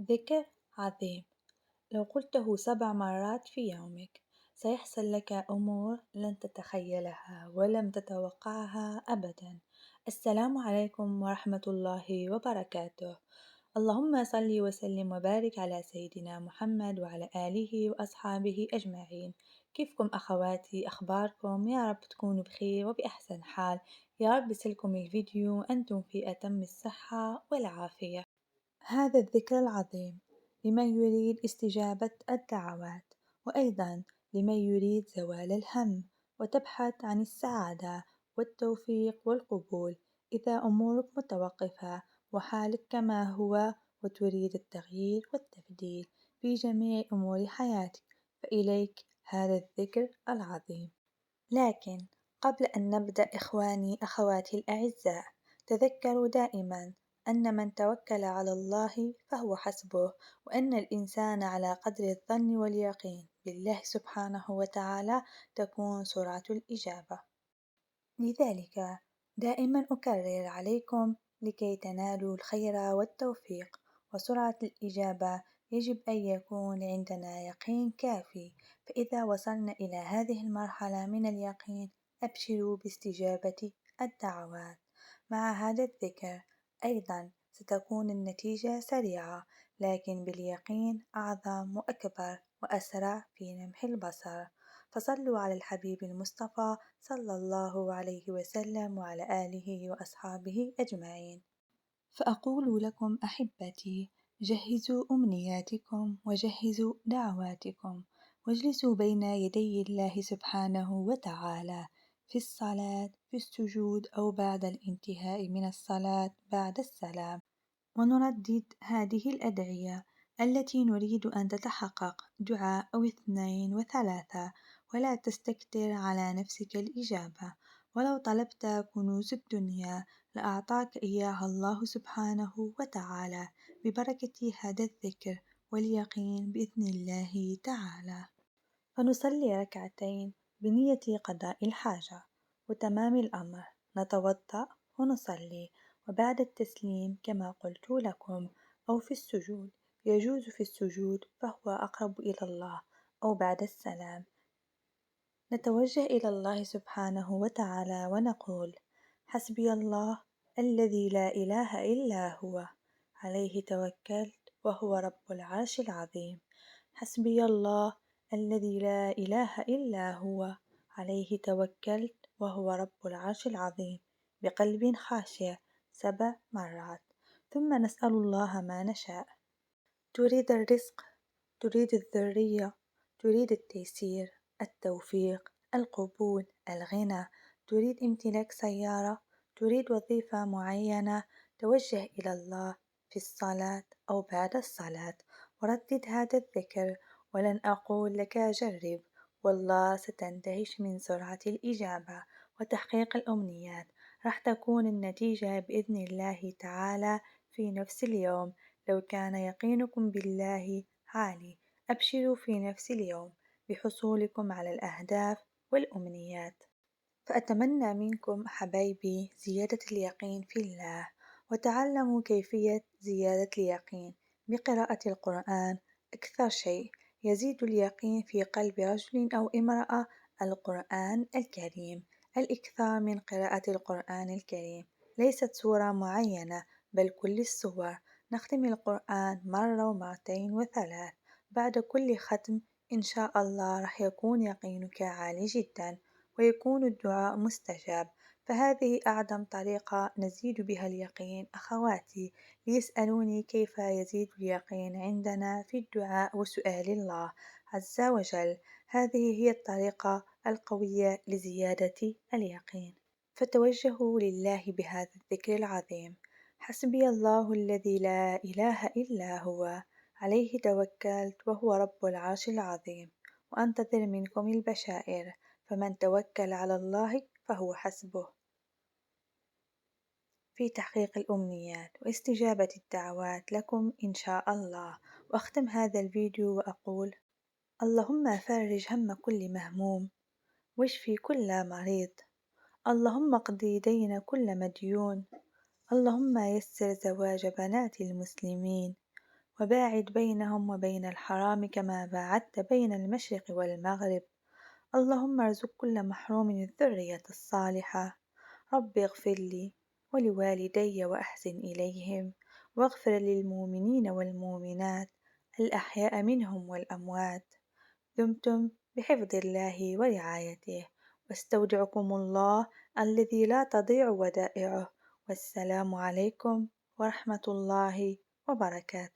ذكر عظيم. لو قلته 7 مرات في يومك سيحصل لك أمور لن تتخيلها ولم تتوقعها أبدا. السلام عليكم ورحمة الله وبركاته. اللهم صل وسلم وبارك على سيدنا محمد وعلى آله وأصحابه أجمعين. كيفكم أخواتي؟ أخباركم؟ يا رب تكونوا بخير وبأحسن حال. يا رب يسلكم الفيديو أنتم في أتم الصحة والعافية. هذا الذكر العظيم لمن يريد استجابة الدعوات، وأيضا لمن يريد زوال الهم وتبحث عن السعادة والتوفيق والقبول. إذا أمورك متوقفة وحالك كما هو وتريد التغيير والتبديل في جميع أمور حياتك فإليك هذا الذكر العظيم. لكن قبل أن نبدأ إخواني أخواتي الأعزاء، تذكروا دائما أن من توكل على الله فهو حسبه، وأن الإنسان على قدر الظن واليقين بالله سبحانه وتعالى تكون سرعة الإجابة. لذلك دائما أكرر عليكم لكي تنالوا الخير والتوفيق وسرعة الإجابة يجب أن يكون عندنا يقين كافي، فإذا وصلنا إلى هذه المرحلة من اليقين أبشروا باستجابة الدعوات. مع هذا الذكر أيضا ستكون النتيجة سريعة، لكن باليقين أعظم وأكبر وأسرع في لمح البصر. فصلوا على الحبيب المصطفى صلى الله عليه وسلم وعلى آله وأصحابه أجمعين. فأقول لكم أحبتي، جهزوا أمنياتكم وجهزوا دعواتكم واجلسوا بين يدي الله سبحانه وتعالى في الصلاة، في السجود أو بعد الانتهاء من الصلاة بعد السلام، ونردد هذه الأدعية التي نريد أن تتحقق دعاء أو 2 و3، ولا تستكتر على نفسك الإجابة. ولو طلبت كنوز الدنيا لأعطاك إياها الله سبحانه وتعالى ببركة هذا الذكر واليقين بإذن الله تعالى. فنصلي ركعتين بنية قضاء الحاجة وتمام الأمر، نتوضأ ونصلي، وبعد التسليم كما قلت لكم أو في السجود، يجوز في السجود فهو أقرب إلى الله، أو بعد السلام نتوجه إلى الله سبحانه وتعالى ونقول: حسبي الله الذي لا إله إلا هو عليه توكلت وهو رب العرش العظيم. حسبي الله الذي لا إله إلا هو عليه توكلت وهو رب العرش العظيم، بقلب خاشع 7 مرات. ثم نسأل الله ما نشاء. تريد الرزق، تريد الذرية، تريد التيسير، التوفيق، القبول، الغنى، تريد امتلاك سيارة، تريد وظيفة معينة، توجه إلى الله في الصلاة أو بعد الصلاة وردد هذا الذكر. ولن أقول لك جرب، والله ستندهش من سرعة الإجابة وتحقيق الأمنيات. راح تكون النتيجة بإذن الله تعالى في نفس اليوم. لو كان يقينكم بالله عالي أبشروا في نفس اليوم بحصولكم على الأهداف والأمنيات. فأتمنى منكم حبايبي زيادة اليقين في الله، وتعلموا كيفية زيادة اليقين بقراءة القرآن. أكثر شيء يزيد اليقين في قلب رجل أو امرأة القرآن الكريم، الإكثار من قراءة القرآن الكريم، ليست سورة معينة بل كل السور. نختم القرآن مرة ومرتين و3، بعد كل ختم إن شاء الله راح يكون يقينك عالي جدا ويكون الدعاء مستجاب. فهذه أعظم طريقة نزيد بها اليقين أخواتي. ليسألوني كيف يزيد اليقين عندنا في الدعاء وسؤال الله عز وجل. هذه هي الطريقة القوية لزيادة اليقين. فتوجهوا لله بهذا الذكر العظيم: حسبي الله الذي لا إله إلا هو عليه توكلت وهو رب العرش العظيم. وأنتظر منكم البشائر، فمن توكل على الله فهو حسبه في تحقيق الأمنيات واستجابة الدعوات لكم إن شاء الله. وأختم هذا الفيديو وأقول: اللهم فرج هم كل مهموم واشفي كل مريض، اللهم اقضي دين كل مديون، اللهم يسر زواج بنات المسلمين، وباعد بينهم وبين الحرام كما باعدت بين المشرق والمغرب. اللهم ارزق كل محروم الذرية الصالحة. رب اغفر لي ولوالدي وأحسن إليهم، واغفر للمؤمنين والمؤمنات الأحياء منهم والأموات. دمتم بحفظ الله ورعايته، واستودعكم الله الذي لا تضيع ودائعه. والسلام عليكم ورحمة الله وبركاته.